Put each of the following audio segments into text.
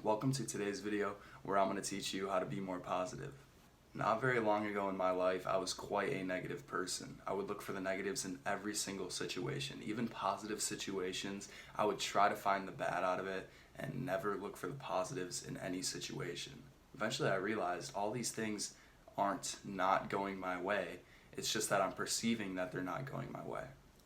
Welcome to today's video where I'm going to teach you how to be more positive. Not very long ago in my life, I was quite a negative person. I would look for the negatives in every single situation. Even positive situations, I would try to find the bad out of it and never look for the positives in any situation. Eventually I realized all these things aren't not going my way. It's just that I'm perceiving that they're not going my way.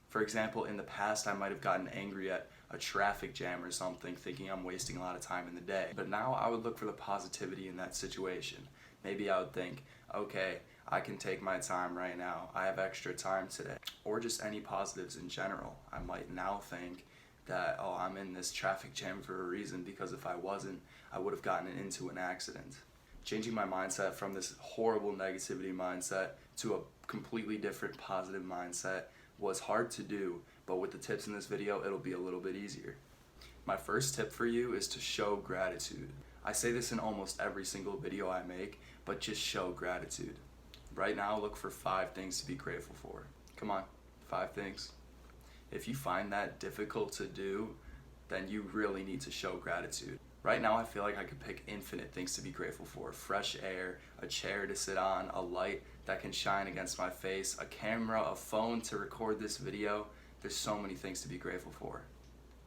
For example, in the past I might have gotten angry at a traffic jam or something, thinking I'm wasting a lot of time in the day. But now I would look for the positivity in that situation. Maybe I would think, okay, I can take my time right now. I have extra time today. Or just any positives in general. I might now think that, oh, I'm in this traffic jam for a reason, because if I wasn't, I would have gotten into an accident. Changing my mindset from this horrible negativity mindset to a completely different positive mindset was hard to do, but with the tips in this video, it'll be a little bit easier. My first tip for you is to show gratitude. I say this in almost every single video I make, but just show gratitude. Right now, look for 5 things to be grateful for. Come on, 5 things. If you find that difficult to do, then you really need to show gratitude. Right now, I feel like I could pick infinite things to be grateful for. Fresh air, a chair to sit on, a light that can shine against my face, a camera, a phone to record this video. There's so many things to be grateful for.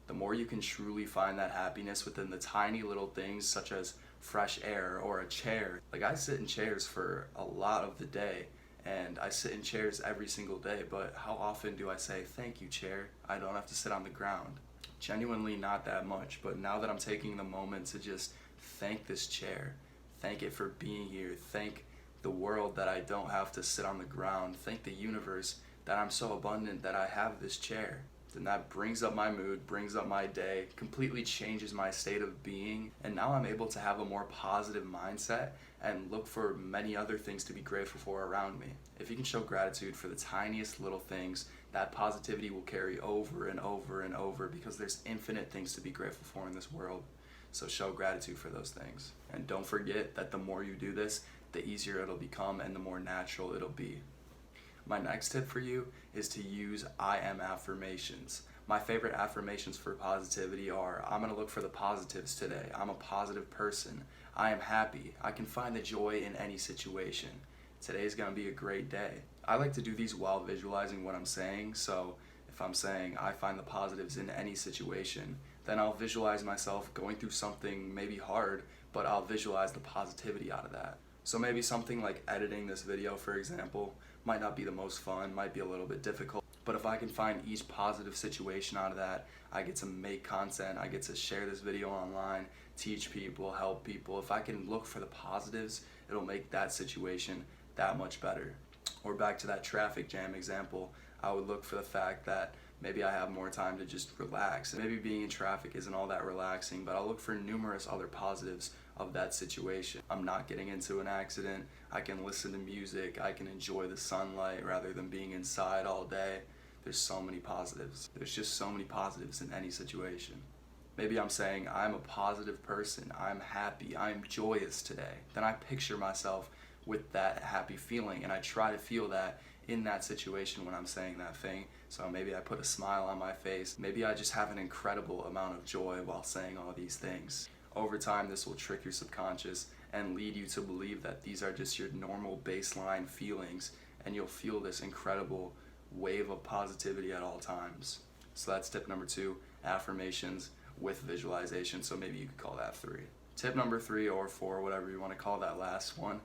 The more you can truly find that happiness within the tiny little things, such as fresh air or a chair. Like, I sit in chairs for a lot of the day, and I sit in chairs every single day, but how often do I say, thank you, chair, I don't have to sit on the ground? Genuinely not that much, but now that I'm taking the moment to just thank this chair, thank it for being here, thank the world that I don't have to sit on the ground, thank the universe that I'm so abundant that I have this chair, then that brings up my mood, brings up my day, completely changes my state of being, and now I'm able to have a more positive mindset and look for many other things to be grateful for around me. If you can show gratitude for the tiniest little things, that positivity will carry over and over and over, because there's infinite things to be grateful for in this world. So show gratitude for those things. And don't forget that the more you do this, the easier it'll become and the more natural it'll be. My next tip for you is to use I am affirmations. My favorite affirmations for positivity are, I'm going to look for the positives today. I'm a positive person. I am happy. I can find the joy in any situation. Today's going to be a great day. I like to do these while visualizing what I'm saying, so if I'm saying I find the positives in any situation, then I'll visualize myself going through something maybe hard, but I'll visualize the positivity out of that. So maybe something like editing this video, for example, might not be the most fun, might be a little bit difficult, but if I can find each positive situation out of that, I get to make content, I get to share this video online, teach people, help people. If I can look for the positives, it'll make that situation that much better. Or back to that traffic jam example, I would look for the fact that maybe I have more time to just relax. Maybe being in traffic isn't all that relaxing, but I'll look for numerous other positives of that situation. I'm not getting into an accident, I can listen to music, I can enjoy the sunlight rather than being inside all day. There's so many positives. There's just so many positives in any situation. Maybe I'm saying I'm a positive person, I'm happy, I'm joyous today. Then I picture myself with that happy feeling, and I try to feel that in that situation when I'm saying that thing. So maybe I put a smile on my face. Maybe I just have an incredible amount of joy while saying all these things. Over time, this will trick your subconscious and lead you to believe that these are just your normal baseline feelings, and you'll feel this incredible wave of positivity at all times. So that's tip number 2, affirmations with visualization. So maybe you could call that 3. Tip number 3 or 4, whatever you want to call that last one,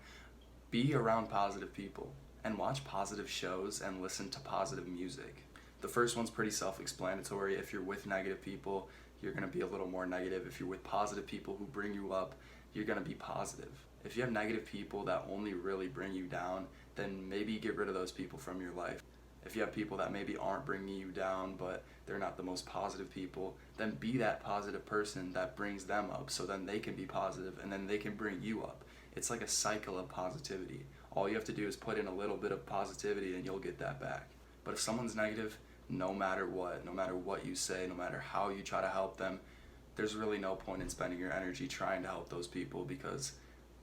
be around positive people and watch positive shows and listen to positive music. The first one's pretty self-explanatory. If you're with negative people, you're going to be a little more negative. If you're with positive people who bring you up, you're going to be positive. If you have negative people that only really bring you down, then maybe get rid of those people from your life. If you have people that maybe aren't bringing you down, but they're not the most positive people, then be that positive person that brings them up, so then they can be positive and then they can bring you up. It's like a cycle of positivity. All you have to do is put in a little bit of positivity and you'll get that back. But if someone's negative, no matter what you say, no matter how you try to help them, there's really no point in spending your energy trying to help those people, because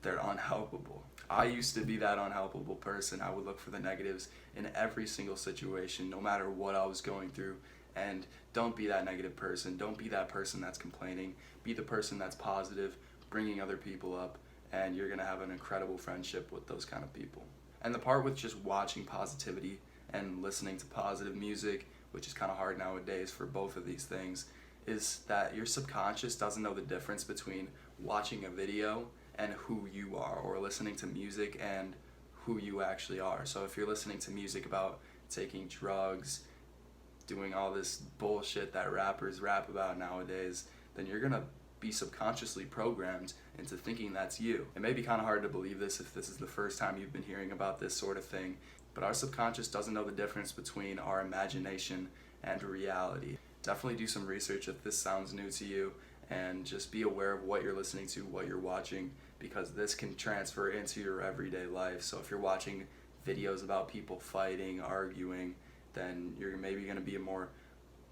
they're unhelpable. I used to be that unhelpable person. I would look for the negatives in every single situation, no matter what I was going through. And don't be that negative person. Don't be that person that's complaining. Be the person that's positive. bringing other people up, and you're going to have an incredible friendship with those kind of people. And the part with just watching positivity and listening to positive music, which is kind of hard nowadays for both of these things, is that your subconscious doesn't know the difference between watching a video and who you are, or listening to music and who you actually are. So if you're listening to music about taking drugs, doing all this bullshit that rappers rap about nowadays, then you're gonna be subconsciously programmed into thinking that's you. It may be kind of hard to believe this if this is the first time you've been hearing about this sort of thing, but our subconscious doesn't know the difference between our imagination and reality. Definitely do some research if this sounds new to you, and just be aware of what you're listening to, what you're watching, because this can transfer into your everyday life. So if you're watching videos about people fighting, arguing, then you're maybe going to be a more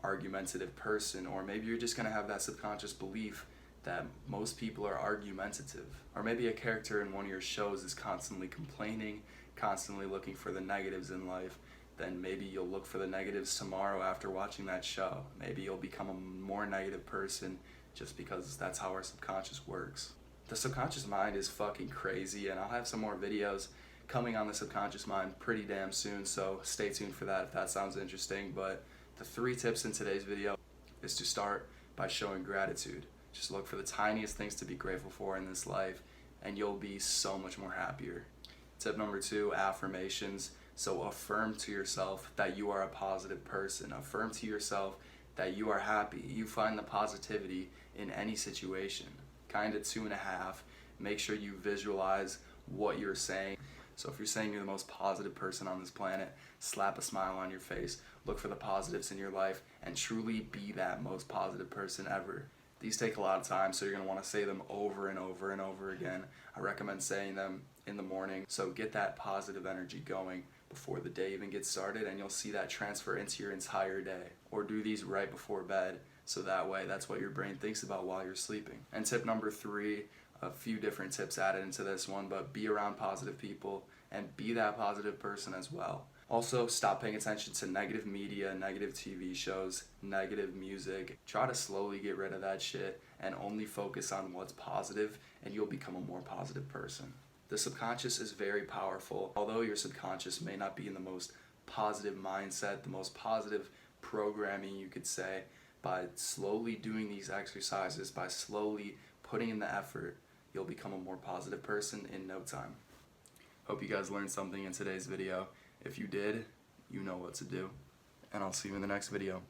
argumentative person, or maybe you're just going to have that subconscious belief that most people are argumentative. Or maybe a character in one of your shows is constantly complaining, constantly looking for the negatives in life. Then maybe you'll look for the negatives tomorrow after watching that show. Maybe you'll become a more negative person just because that's how our subconscious works. The subconscious mind is fucking crazy, and I'll have some more videos coming on the subconscious mind pretty damn soon, so stay tuned for that if that sounds interesting. But the 3 tips in today's video is to start by showing gratitude. Just look for the tiniest things to be grateful for in this life, and you'll be so much more happier. Tip number 2, affirmations. So affirm to yourself that you are a positive person. Affirm to yourself that you are happy. You find the positivity in any situation. Kind of 2.5. Make sure you visualize what you're saying. So if you're saying you're the most positive person on this planet, slap a smile on your face, look for the positives in your life, and truly be that most positive person ever. These take a lot of time, so you're going to want to say them over and over and over again. I recommend saying them in the morning, so get that positive energy going before the day even gets started, and you'll see that transfer into your entire day. Or do these right before bed, so that way that's what your brain thinks about while you're sleeping. And tip number 3, a few different tips added into this one, but be around positive people and be that positive person as well. Also, stop paying attention to negative media, negative TV shows, negative music. Try to slowly get rid of that shit and only focus on what's positive, and you'll become a more positive person. The subconscious is very powerful. Although your subconscious may not be in the most positive mindset, the most positive programming, you could say, by slowly doing these exercises, by slowly putting in the effort, you'll become a more positive person in no time. Hope you guys learned something in today's video. If you did, you know what to do. And I'll see you in the next video.